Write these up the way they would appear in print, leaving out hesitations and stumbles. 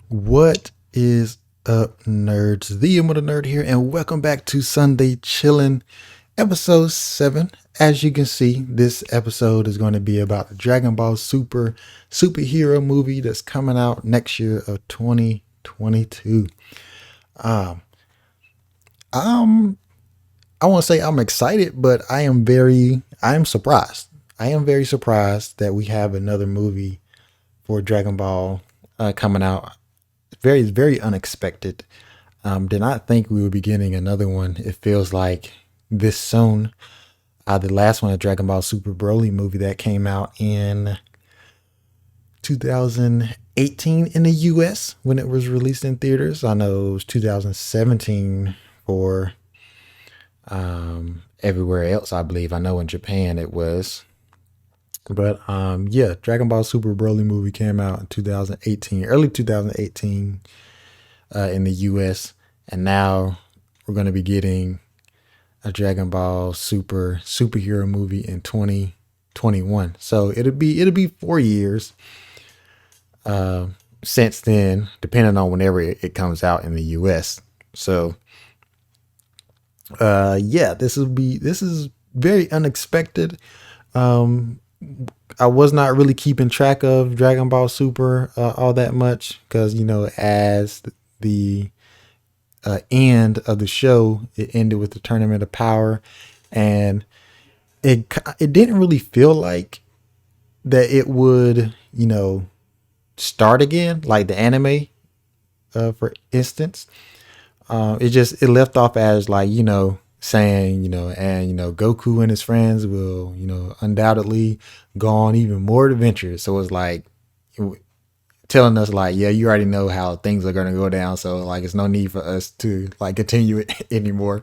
What is up, nerds? The Immortal Nerd here, and welcome back to Sunday Chillin', episode 7. As you can see, this episode is going to be about the Dragon Ball Super superhero movie that's coming out next year of 2022. Um, I'm I want to say I'm excited, but I am surprised. I am very surprised that we have another movie for Dragon Ball coming out. Very unexpected. Did not think we would be getting another one. It feels like this soon. The last one, a Dragon Ball Super Broly movie that came out in 2018 in the US when it was released in theaters. I know it was 2017 for everywhere else, I believe. I know in Japan it was. But yeah, Dragon Ball Super Broly movie came out in 2018, early 2018 in the US. And now we're going to be getting a Dragon Ball superhero movie in 2021. So it'll be 4 years since then, depending on whenever it comes out in the US. So yeah, this is very unexpected. I was not really keeping track of Dragon Ball Super all that much because, as the end of the show, it ended with the Tournament of Power, and it didn't really feel like that it would, start again like the anime, for instance. It left off as like, saying, and Goku and his friends will, undoubtedly go on even more adventures. So it's like telling us like, yeah, you already know how things are going to go down. So like, it's no need for us to like continue it anymore.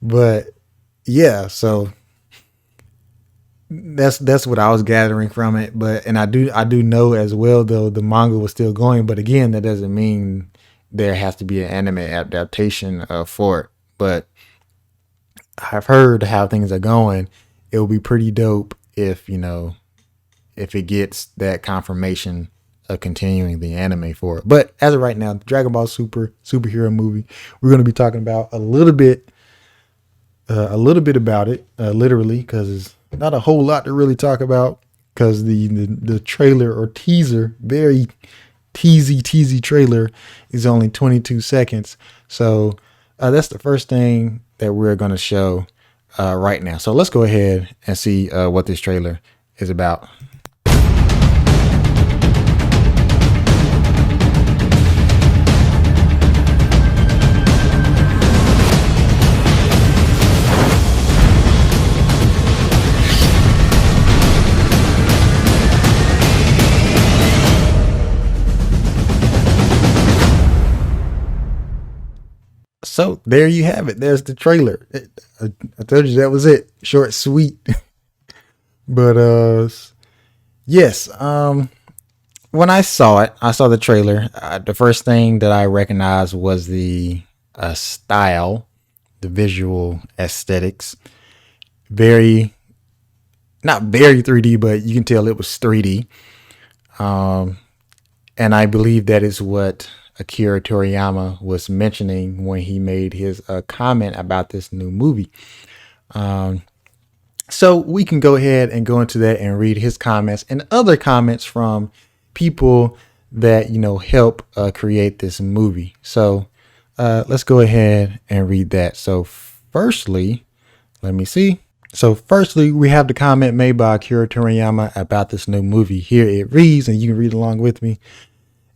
But yeah, so that's what I was gathering from it. But and I do know as well though the manga was still going. But again, that doesn't mean there has to be an anime adaptation for it. But I've heard how things are going. It will be pretty dope if it gets that confirmation of continuing the anime for it. But as of right now, the Dragon Ball superhero movie, we're going to be talking about a little bit about it, literally, because it's not a whole lot to really talk about. Because the trailer or teaser, very teasy trailer, is only 22 seconds. So that's the first thing that we're going to show right now. So let's go ahead and see what this trailer is about. So there you have it. There's the trailer. I told you that was it. Short, sweet. But yes. When I saw the trailer. The first thing that I recognized was the style, the visual aesthetics. Very, not very 3D, but you can tell it was 3D. And I believe that is what Akira Toriyama was mentioning when he made his comment about this new movie. So we can go ahead and go into that and read his comments and other comments from people that help create this movie. So let's go ahead and read that. So firstly, let me see. So firstly, we have the comment made by Akira Toriyama about this new movie. Here it reads, and you can read along with me.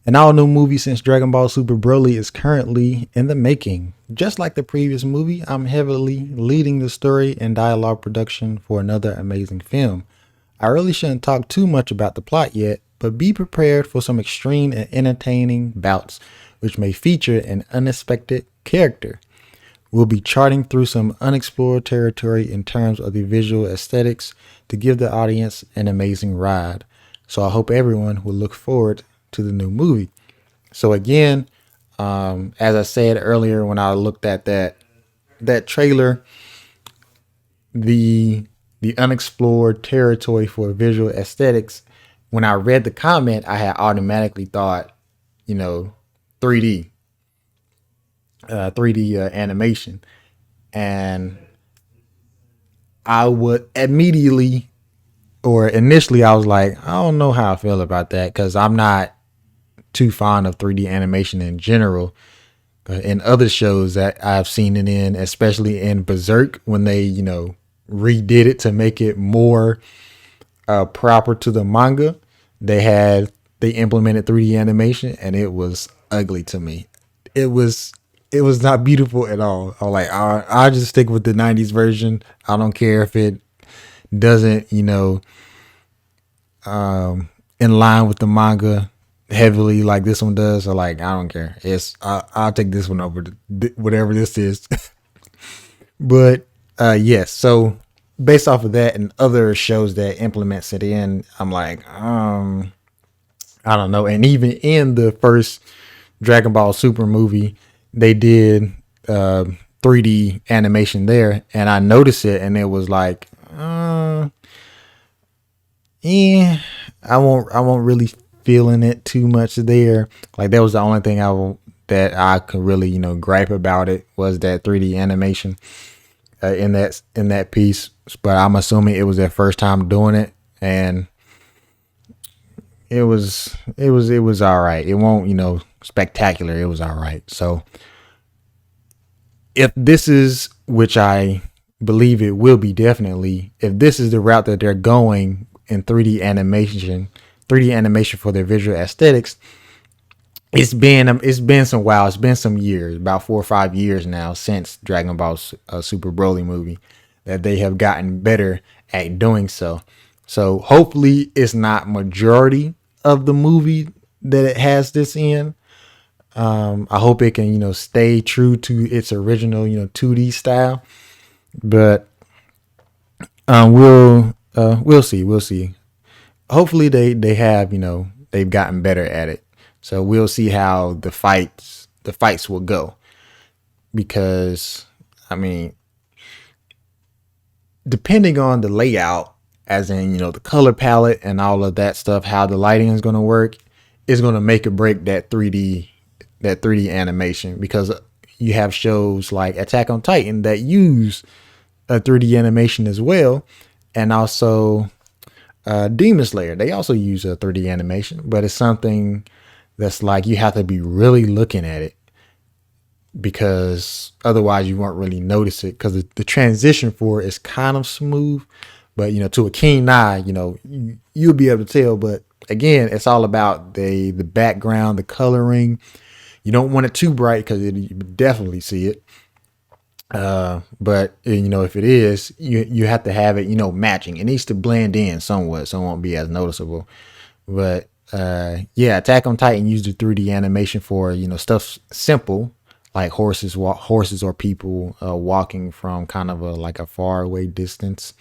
An all-new movie since Dragon Ball Super Broly is currently in the making. Just like the previous movie, I'm heavily leading the story and dialogue production for another amazing film. I really shouldn't talk too much about the plot yet, but be prepared for some extreme and entertaining bouts, which may feature an unexpected character. We'll be charting through some unexplored territory in terms of the visual aesthetics to give the audience an amazing ride. So I hope everyone will look forward to the new movie. So again, as I said earlier, when I looked at that trailer, the unexplored territory for visual aesthetics, when I read the comment, I had automatically thought you know, 3D, 3D animation, and I would immediately or initially I was like, I don't know how I feel about that because I'm not too fond of 3D animation in general. In other shows that I've seen it in, especially in Berserk, when they, redid it to make it more proper to the manga, they implemented 3D animation and it was ugly to me. It was it was not beautiful at all. I was like, I just stick with the 90s version. I don't care if it doesn't, in line with the manga heavily like this one does. Or like, I don't care. I'll take this one over whatever this is. But yes, so based off of that and other shows that implements it in, I'm like, I don't know. And even in the first Dragon Ball Super movie, they did 3D animation there, and I noticed it, and it was like, yeah, I won't really feeling it too much there. Like that was the only thing that I could really gripe about it was that 3D animation in that piece. But I'm assuming it was their first time doing it, and it was all right. It won't spectacular. It was all right. So if this is, which I believe it will be definitely, if this is the route that they're going in 3D animation for their visual aesthetics, it's been some while. It's been some years, about 4 or 5 years now since Dragon Ball Super Broly movie, that they have gotten better at doing so. So hopefully it's not majority of the movie that it has this in. I hope it can stay true to its original 2D style, but we'll see. Hopefully they have they've gotten better at it. So we'll see how the fights will go, because I mean, depending on the layout, as in the color palette and all of that stuff, how the lighting is going to work is going to make or break that 3D animation, because you have shows like Attack on Titan that use a 3D animation as well, and also Demon Slayer, they also use a 3D animation, but it's something that's like you have to be really looking at it, because otherwise you won't really notice it, because the transition for it is kind of smooth, but to a keen eye, you'll be able to tell. But again, it's all about the background, the coloring. You don't want it too bright because you definitely see it. But if it is, you have to have it, matching. It needs to blend in somewhat, so it won't be as noticeable. But yeah, Attack on Titan used the 3D animation for stuff simple like horses or people walking from kind of like a far away distance.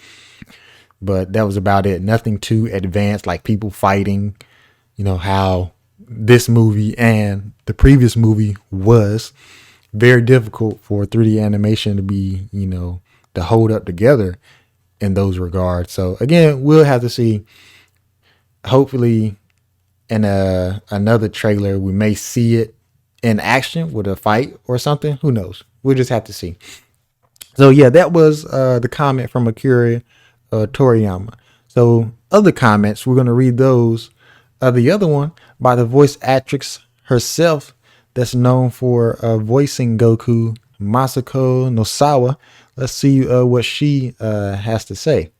But that was about it. Nothing too advanced, like people fighting. How this movie and the previous movie was very difficult for 3D animation to be, to hold up together in those regards. So again, we'll have to see. Hopefully, in another trailer, we may see it in action with a fight or something. Who knows? We'll just have to see. So yeah, that was the comment from Akira Toriyama. So other comments, we're gonna read those. The other one by the voice actress herself, that's known for voicing Goku, Masako Nosawa. Let's see what she has to say.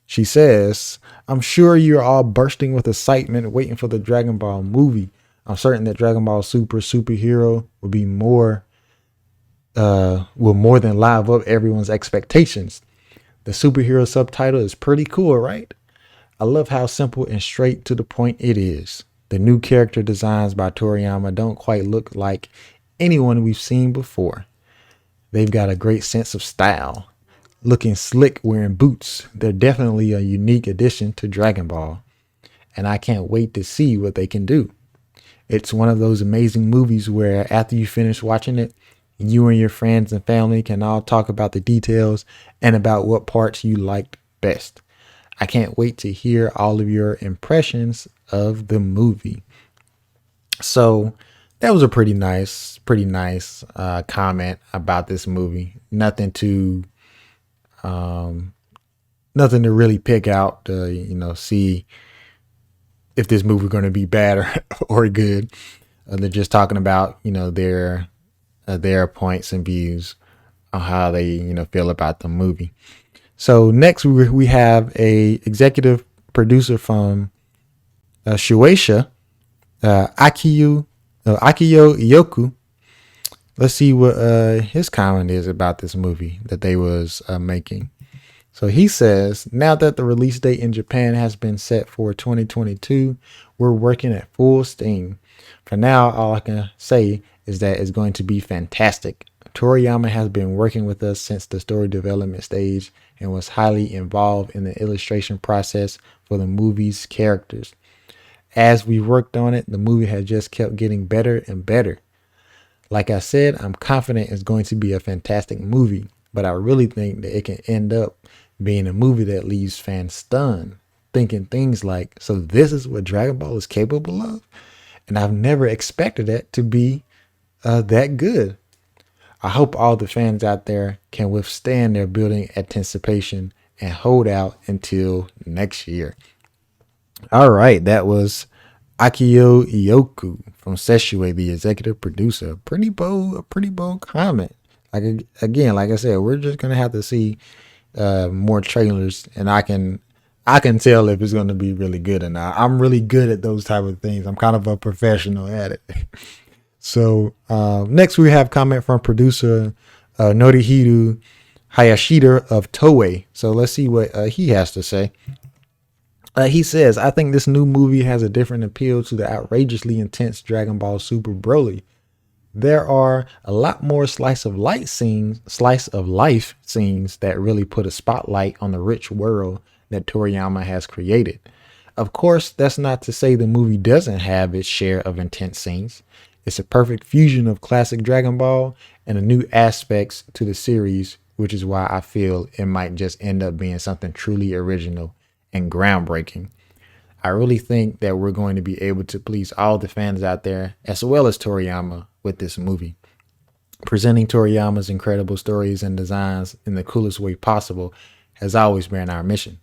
She says, I'm sure you're all bursting with excitement waiting for the Dragon Ball movie. I'm certain that Dragon Ball Superhero will more than live up everyone's expectations. The superhero subtitle is pretty cool, right? I love how simple and straight to the point it is. The new character designs by Toriyama don't quite look like anyone we've seen before. They've got a great sense of style. Looking slick wearing boots, they're definitely a unique addition to Dragon Ball, and I can't wait to see what they can do. It's one of those amazing movies where after you finish watching it, you and your friends and family can all talk about the details and about what parts you liked best. I can't wait to hear all of your impressions of the movie. So that was a pretty nice comment about this movie. Um, nothing to really pick out to, see if this movie going to be bad or good. They're just talking about, their points and views on how they, feel about the movie. So next we have a executive producer from Shueisha, Akiyo Iyoku. Let's see what his comment is about this movie that they was making. So he says, now that the release date in Japan has been set for 2022, we're working at full steam. For now, all I can say is that it's going to be fantastic. Toriyama has been working with us since the story development stage and was highly involved in the illustration process for the movie's characters. As we worked on it, the movie has just kept getting better and better. Like I said, I'm confident it's going to be a fantastic movie, but I really think that it can end up being a movie that leaves fans stunned, thinking things like, so this is what Dragon Ball is capable of? And I've never expected it to be that good. I hope all the fans out there can withstand their building anticipation and hold out until next year. All right, that was Akio Iyoku from Seshue, the executive producer. A pretty bold comment. Like again, like I said, we're just gonna have to see more trailers, and I can tell if it's gonna be really good or not. I'm really good at those type of things. I'm kind of a professional at it. So next we have comment from producer Norihiro Hayashida of Toei. So let's see what he has to say. He says, I think this new movie has a different appeal to the outrageously intense Dragon Ball Super Broly. There are a lot more slice of life scenes that really put a spotlight on the rich world that Toriyama has created. Of course, that's not to say the movie doesn't have its share of intense scenes. It's a perfect fusion of classic Dragon Ball and the new aspects to the series, which is why I feel it might just end up being something truly original and groundbreaking. I really think that we're going to be able to please all the fans out there, as well as Toriyama, with this movie. Presenting Toriyama's incredible stories and designs in the coolest way possible has always been our mission.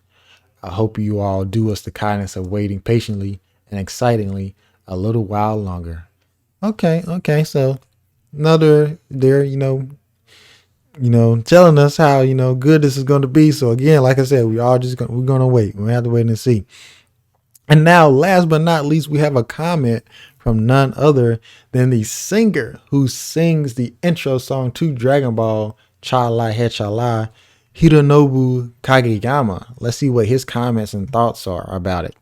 I hope you all do us the kindness of waiting patiently and excitingly a little while longer. Okay, so another there, telling us how, good this is going to be. So again, like I said, we're going to wait. We have to wait and see. And now, last but not least, we have a comment from none other than the singer who sings the intro song to Dragon Ball, Chala Hechala, Hironobu Kageyama. Let's see what his comments and thoughts are about it.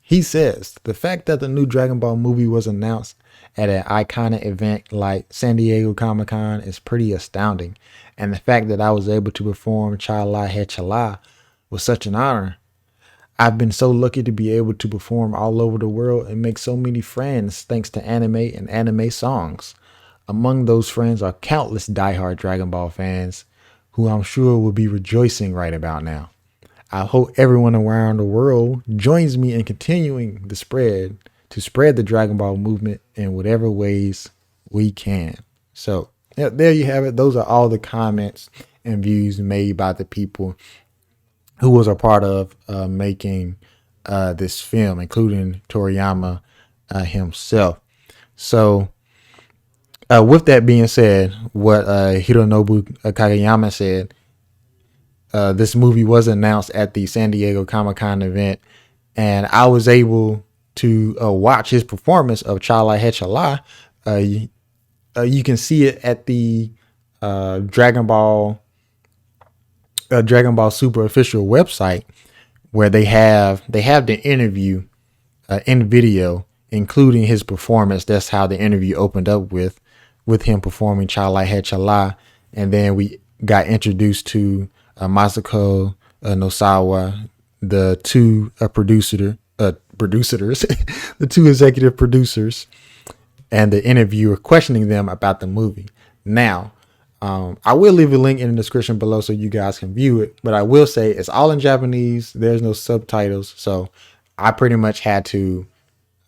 He says, the fact that the new Dragon Ball movie was announced at an iconic event like San Diego Comic-Con is pretty astounding. And the fact that I was able to perform Chala Hechala was such an honor. I've been so lucky to be able to perform all over the world and make so many friends thanks to anime and anime songs. Among those friends are countless diehard Dragon Ball fans who I'm sure will be rejoicing right about now. I hope everyone around the world joins me in continuing to spread the Dragon Ball movement in whatever ways we can. So there you have it. Those are all the comments and views made by the people who was a part of making this film, including Toriyama himself. So with that being said, what Hironobu Kageyama said, this movie was announced at the San Diego Comic-Con event, and I was able to watch his performance of Chala Hechala. You can see it at the Dragon Ball Super official website, where they have the interview in video, including his performance. That's how the interview opened up with him performing Chala Hechala, and then we got introduced to Masako Nosawa, the two the two executive producers, and the interviewer questioning them about the movie. Now, I will leave a link in the description below so you guys can view it, but I will say it's all in Japanese. There's no subtitles, so I pretty much had to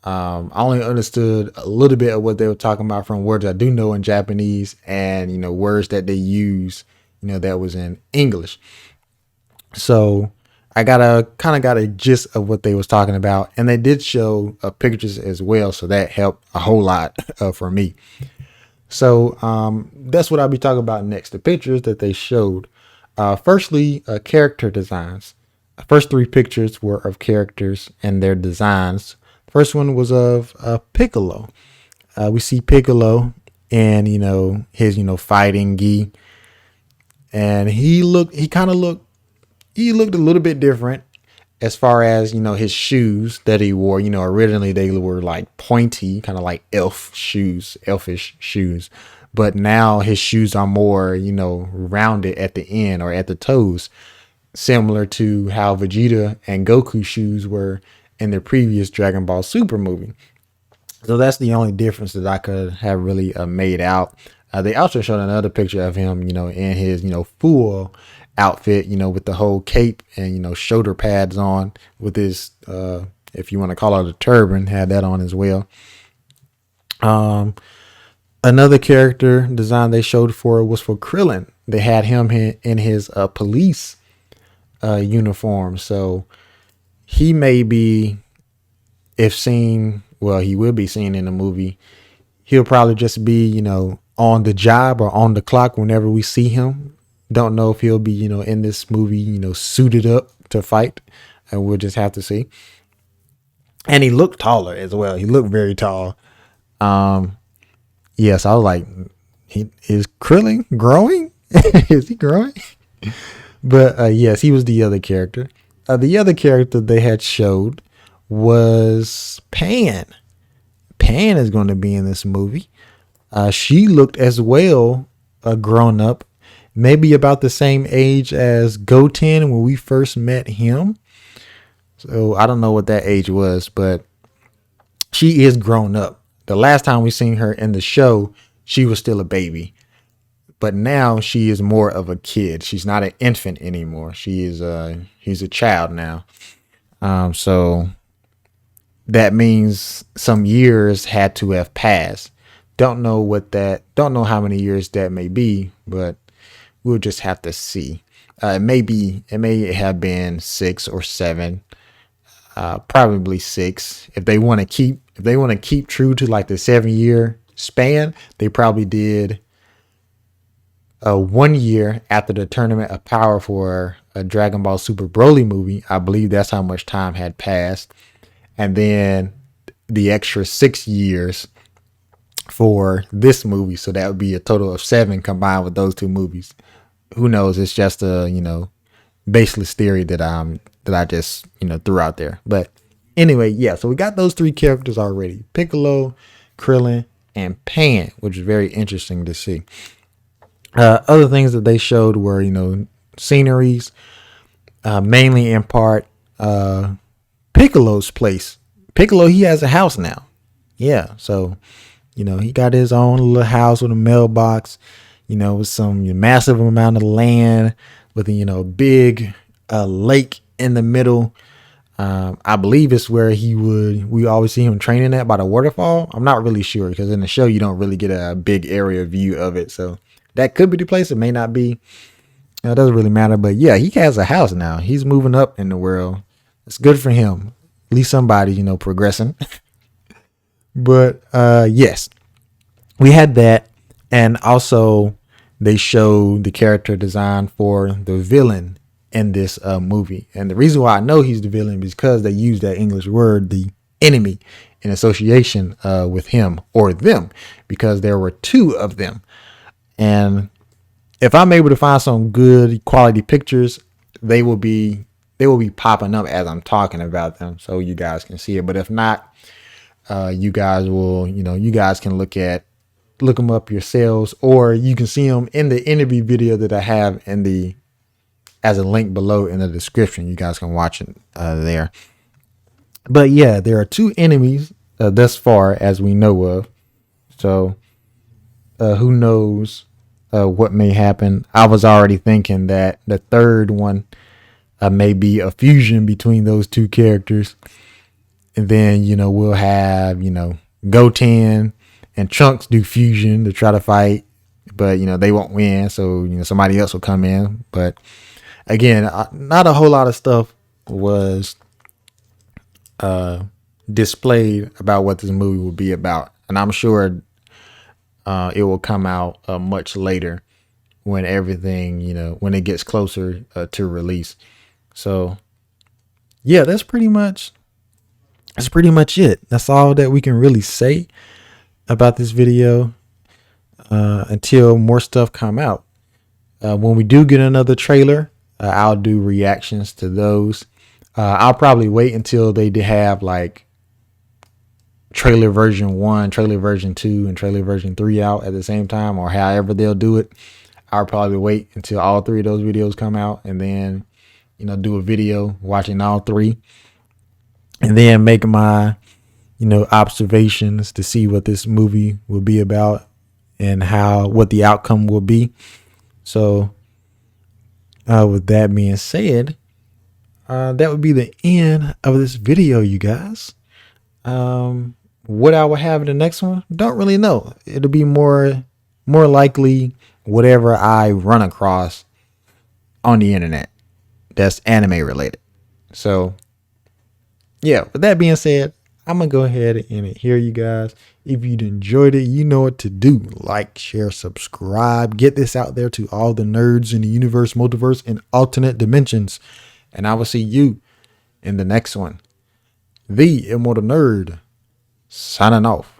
I only understood a little bit of what they were talking about from words I do know in Japanese, and words that they use, that was in English. So I got a gist of what they was talking about, and they did show pictures as well, so that helped a whole lot for me. So that's what I'll be talking about next. The pictures that they showed. Firstly, character designs. The first three pictures were of characters and their designs. First one was of Piccolo. We see Piccolo and his fighting gi, and he looked a little bit different as far as his shoes that he wore. Originally they were like pointy, kind of like elfish shoes, but now his shoes are more rounded at the end or at the toes, similar to how Vegeta and Goku shoes were in the previous Dragon Ball Super movie. So that's the only difference that I could have really made out. They also showed another picture of him, in his, full outfit, with the whole cape and, shoulder pads on with his, if you want to call it a turban, had that on as well. Another character design they showed for was for Krillin. They had him in his police uniform. So he may be, if seen, well, he will be seen in the movie. He'll probably just be, on the job or on the clock whenever we see him. Don't know if he'll be, in this movie, suited up to fight. And we'll just have to see. And he looked taller as well. He looked very tall. Yes, I was like, is Krillin growing? Is he growing? But yes, he was the other character. The other character they had showed was Pan. Pan is going to be in this movie. She looked as well grown up, maybe about the same age as Goten when we first met him. So I don't know what that age was, but she is grown up. The last time we seen her in the show, she was still a baby. But now she is more of a kid. She's not an infant anymore. She's a child now. So that means some years had to have passed. Don't know how many years that may be, but we'll just have to see. It may have been 6 or 7, probably 6. If they want to keep true to like the 7-year span, they probably did 1 year after the Tournament of Power for a Dragon Ball Super Broly movie. I believe that's how much time had passed. And then the extra 6 years for this movie. So that would be a total of 7 combined with those two movies. Who knows? It's just a, baseless theory that I just, threw out there. But anyway, yeah. So we got those 3 characters already. Piccolo, Krillin, and Pan, which is very interesting to see. Other things that they showed were, sceneries, mainly in part, Piccolo's place. Piccolo, he has a house now. Yeah. So, he got his own little house with a mailbox, with some massive amount of land with a, big lake in the middle. I believe it's where we always see him training at by the waterfall. I'm not really sure because in the show, you don't really get a big area view of it. So that could be the place. It may not be. It doesn't really matter. But yeah, he has a house now. He's moving up in the world. It's good for him. At least somebody, progressing. But yes, we had that. And also they showed the character design for the villain in this movie. And the reason why I know he's the villain is because they use that English word, the enemy, in association with him or them, because there were 2 of them. And if I'm able to find some good quality pictures, they will be popping up as I'm talking about them, so you guys can see it. But if not, you guys will, you guys can look them up yourselves, or you can see them in the interview video that I have as a link below in the description. You guys can watch it there. But yeah, there are 2 enemies thus far as we know of. So who knows what may happen. I was already thinking that the third one may be a fusion between those 2 characters. And then, we'll have, Goten and Trunks do fusion to try to fight, but, they won't win. So, somebody else will come in. But again, not a whole lot of stuff was displayed about what this movie will be about. And I'm sure it will come out much later when everything, when it gets closer to release. So yeah, that's pretty much it. That's all that we can really say about this video until more stuff come out. When we do get another trailer, I'll do reactions to those. I'll probably wait until they have like trailer version 1, trailer version 2, and trailer version 3 out at the same time, or however they'll do it. I'll probably wait until all 3 of those videos come out and then, do a video watching all 3 and then make my, observations to see what this movie will be about and what the outcome will be. So with that being said, that would be the end of this video, you guys. What I will have in the next one, don't really know. It'll be more likely whatever I run across on the internet that's anime related. So yeah, with that being said, I'm gonna go ahead and hear you guys. If you enjoyed it, you know what to do. Like, share, subscribe. Get this out there to all the nerds in the universe, multiverse, and alternate dimensions. And I will see you in the next one. The Immortal Nerd signing off.